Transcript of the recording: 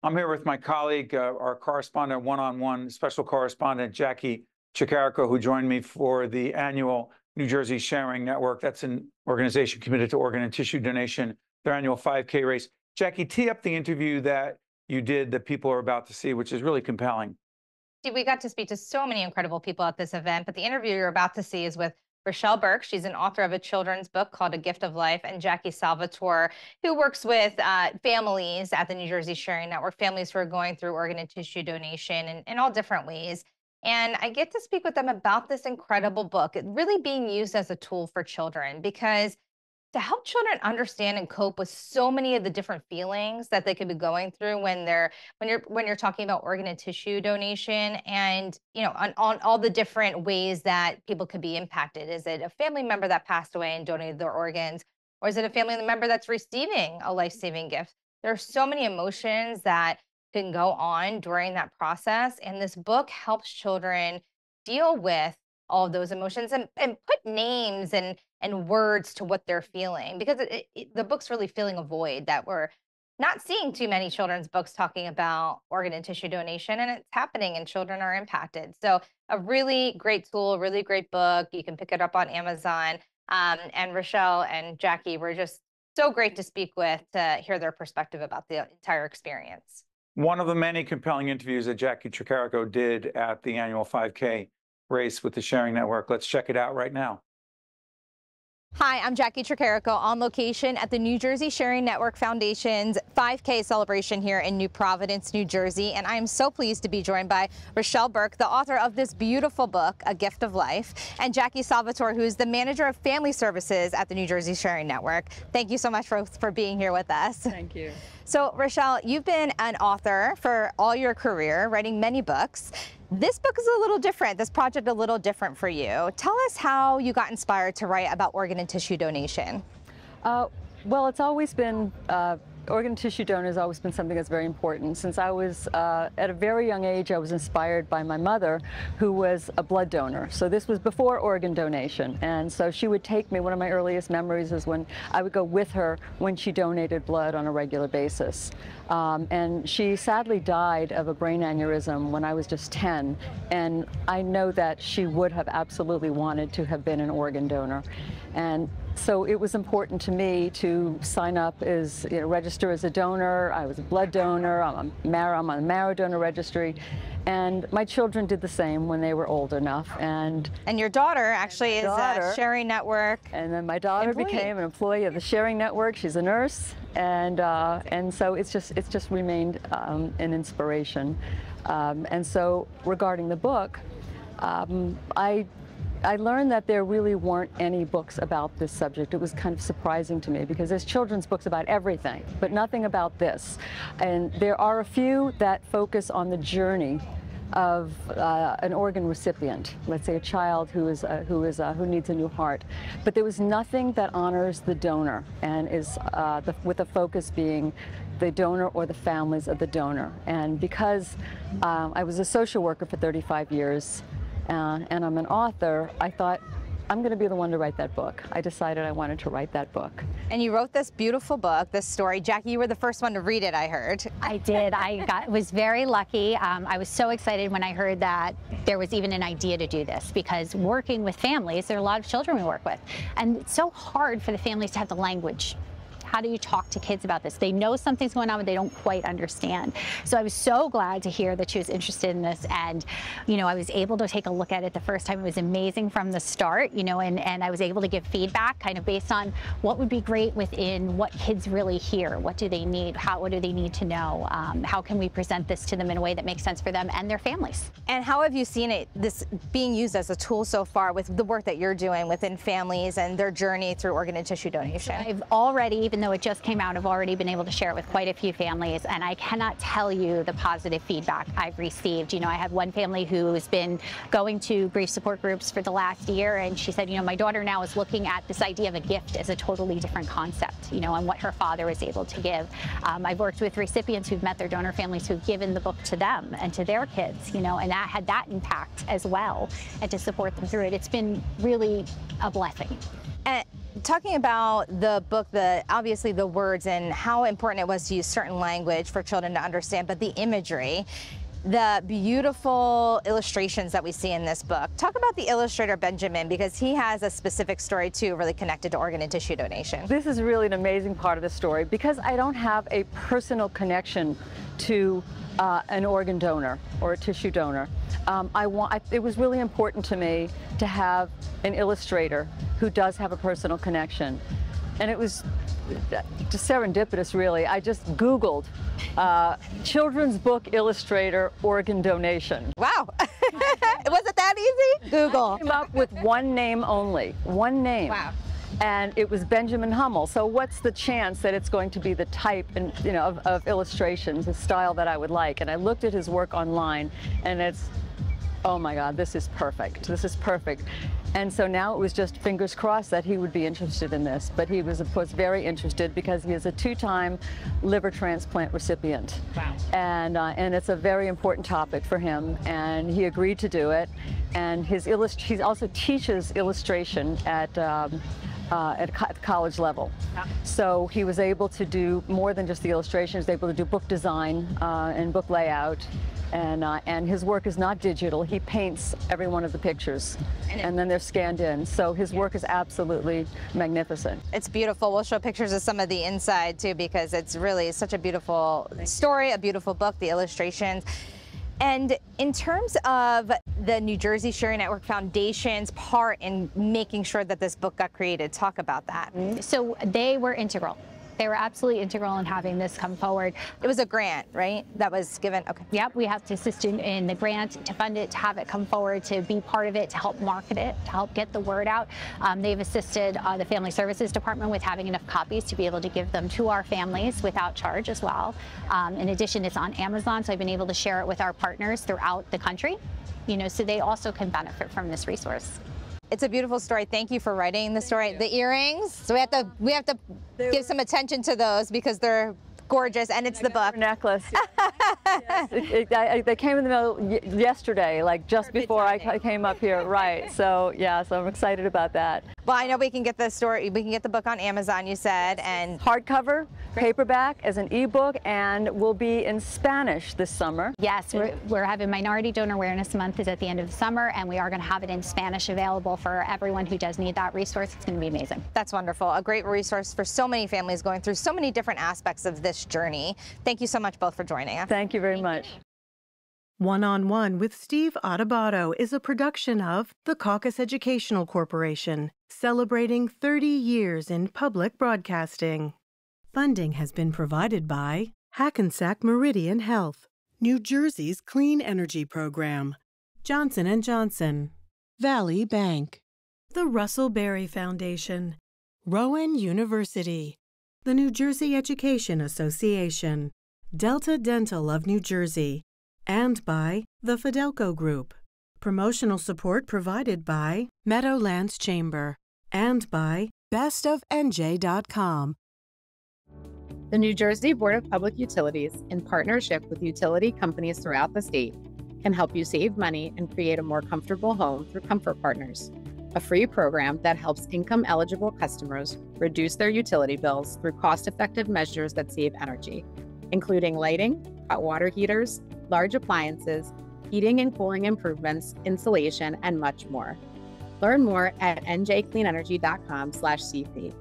I'm here with my colleague, our correspondent, one-on-one special correspondent, Jackie Chicarico, who joined me for the annual New Jersey Sharing Network. That's an organization committed to organ and tissue donation, their annual 5K race. Jackie, tee up the interview that you did that people are about to see, which is really compelling. We got to speak to so many incredible people at this event, but the interview you're about to see is with Rochelle Burke. She's an author of a children's book called A Gift of Life, and Jackie Salvatore, who works with families at the New Jersey Sharing Network, families who are going through organ and tissue donation in all different ways. And I get to speak with them about this incredible book, it really being used as a tool for children, because to help children understand and cope with so many of the different feelings that they could be going through when you're talking about organ and tissue donation, and on all the different ways that people could be impacted. Is it a family member that passed away and donated their organs, or is it a family member that's receiving a life-saving gift? There are so many emotions that can go on during that process, and this book helps children deal with all of those emotions and put names and words to what they're feeling, because the book's really filling a void that we're not seeing too many children's books talking about organ and tissue donation, and it's happening and children are impacted. So a really great tool, a really great book. You can pick it up on Amazon. And Rochelle and Jackie were just so great to speak with, to hear their perspective about the entire experience. One of the many compelling interviews that Jackie Chicarico did at the annual 5K race with the Sharing Network. Let's check it out right now. Hi, I'm Jackie Chicarico on location at the New Jersey Sharing Network Foundation's 5K celebration here in New Providence, New Jersey. And I am so pleased to be joined by Rochelle Burke, the author of this beautiful book, A Gift of Life, and Jackie Salvatore, who's the manager of family services at the New Jersey Sharing Network. Thank you so much for being here with us. Thank you. So, Rochelle, you've been an author for all your career, writing many books. This book is a little different, this project a little different for you. Tell us how you got inspired to write about organ and tissue donation. Well, it's always been, organ and tissue donor has always been something that's very important. Since I was at a very young age, I was inspired by my mother, who was a blood donor. So this was before organ donation. And so she would take me, one of my earliest memories is when I would go with her when she donated blood on a regular basis. And she sadly died of a brain aneurysm when I was just 10. And I know that she would have absolutely wanted to have been an organ donor. And so it was important to me to sign up as, register as a donor. I was a blood donor. I'm on the marrow donor registry. And my children did the same when they were old enough. And your daughter actually is a Sharing Network. And then my daughter became an employee of the Sharing Network. She's a nurse. And so it's just remained an inspiration. And so regarding the book, I learned that there really weren't any books about this subject. It was kind of surprising to me because there's children's books about everything, but nothing about this. And there are a few that focus on the journey of an organ recipient, let's say a child who needs a new heart. But there was nothing that honors the donor and is with the focus being the donor or the families of the donor. And because I was a social worker for 35 years, and I'm an author, I thought, I'm going to be the one to write that book. I decided I wanted to write that book. And you wrote this beautiful book, this story. Jackie, you were the first one to read it, I heard. I did. Was very lucky. I was so excited when I heard that there was even an idea to do this, because working with families, there are a lot of children we work with. And it's so hard for the families to have the language. How do you talk to kids about this? They know something's going on, but they don't quite understand. So I was so glad to hear that she was interested in this. And, I was able to take a look at it the first time. It was amazing from the start, and I was able to give feedback kind of based on what would be great within what kids really hear. What do they need? What do they need to know? How can we present this to them in a way that makes sense for them and their families? And how have you seen this being used as a tool so far with the work that you're doing within families and their journey through organ and tissue donation? So I've already, even though it just came out, I've already been able to share it with quite a few families, and I cannot tell you the positive feedback I've received. I had one family who's been going to grief support groups for the last year, and she said, my daughter now is looking at this idea of a gift as a totally different concept, and what her father was able to give. I've worked with recipients who've met their donor families who've given the book to them and to their kids, and that had that impact as well, and to support them through it. It's been really a blessing. talking about the book, obviously the words and how important it was to use certain language for children to understand, but the imagery, the beautiful illustrations that we see in this book. Talk about the illustrator Benjamin, because he has a specific story too, really connected to organ and tissue donation. This is really an amazing part of the story because I don't have a personal connection to an organ donor or a tissue donor. It was really important to me to have an illustrator who does have a personal connection. And it was just serendipitous, really. I just Googled children's book illustrator organ donation. Wow. Was it that easy? Google. I came up with one name only, one name. Wow. And it was Benjamin Hummel. So what's the chance that it's going to be the type and of illustrations, the style that I would like? And I looked at his work online, and it's, oh my God, this is perfect. This is perfect. And so now it was just fingers crossed that he would be interested in this. But he was, of course, very interested because he is a 2-time liver transplant recipient. Wow. And it's a very important topic for him. And he agreed to do it. And he also teaches illustration at college level. So he was able to do more than just the illustrations. He was able to do book design and book layout. And his work is not digital. He paints every one of the pictures, and then they're scanned in. So his work is absolutely magnificent. It's beautiful. We'll show pictures of some of the inside too, because it's really such a beautiful story, a beautiful book, the illustrations. And in terms of the New Jersey Sharing Network Foundation's part in making sure that this book got created, talk about that. So they were integral. They were absolutely integral in having this come forward. It was a grant, right? That was given, okay. Yep, we have to assist in the grant to fund it, to have it come forward, to be part of it, to help market it, to help get the word out. They've assisted the Family Services Department with having enough copies to be able to give them to our families without charge as well. In addition, it's on Amazon, so I've been able to share it with our partners throughout the country, so they also can benefit from this resource. It's a beautiful story. Thank you for writing the story. The earrings, so we have to give some attention to those because they're gorgeous, and it's the book. Necklace. Yes. They came in the middle yesterday, like just before I came up here, right? So yeah, so I'm excited about that. Well, I know we can get the story, we can get the book on Amazon, you said, and hardcover, paperback, as an ebook, and will be in Spanish this summer. Yes, we're having Minority Donor Awareness Month is at the end of the summer, and we are going to have it in Spanish available for everyone who does need that resource. It's going to be amazing. That's wonderful. A great resource for so many families going through so many different aspects of this journey. Thank you so much both for joining us. Thank you very much. One-on-One with Steve Adubato is a production of the Caucus Educational Corporation, celebrating 30 years in public broadcasting. Funding has been provided by Hackensack Meridian Health, New Jersey's Clean Energy Program, Johnson & Johnson, Valley Bank, the Russell Berry Foundation, Rowan University, the New Jersey Education Association, Delta Dental of New Jersey, and by the Fidelco Group. Promotional support provided by Meadowlands Chamber and by bestofnj.com. The New Jersey Board of Public Utilities, in partnership with utility companies throughout the state, can help you save money and create a more comfortable home through Comfort Partners, a free program that helps income-eligible customers reduce their utility bills through cost-effective measures that save energy, including lighting, hot water heaters, large appliances, heating and cooling improvements, insulation, and much more. Learn more at njcleanenergy.com/cp.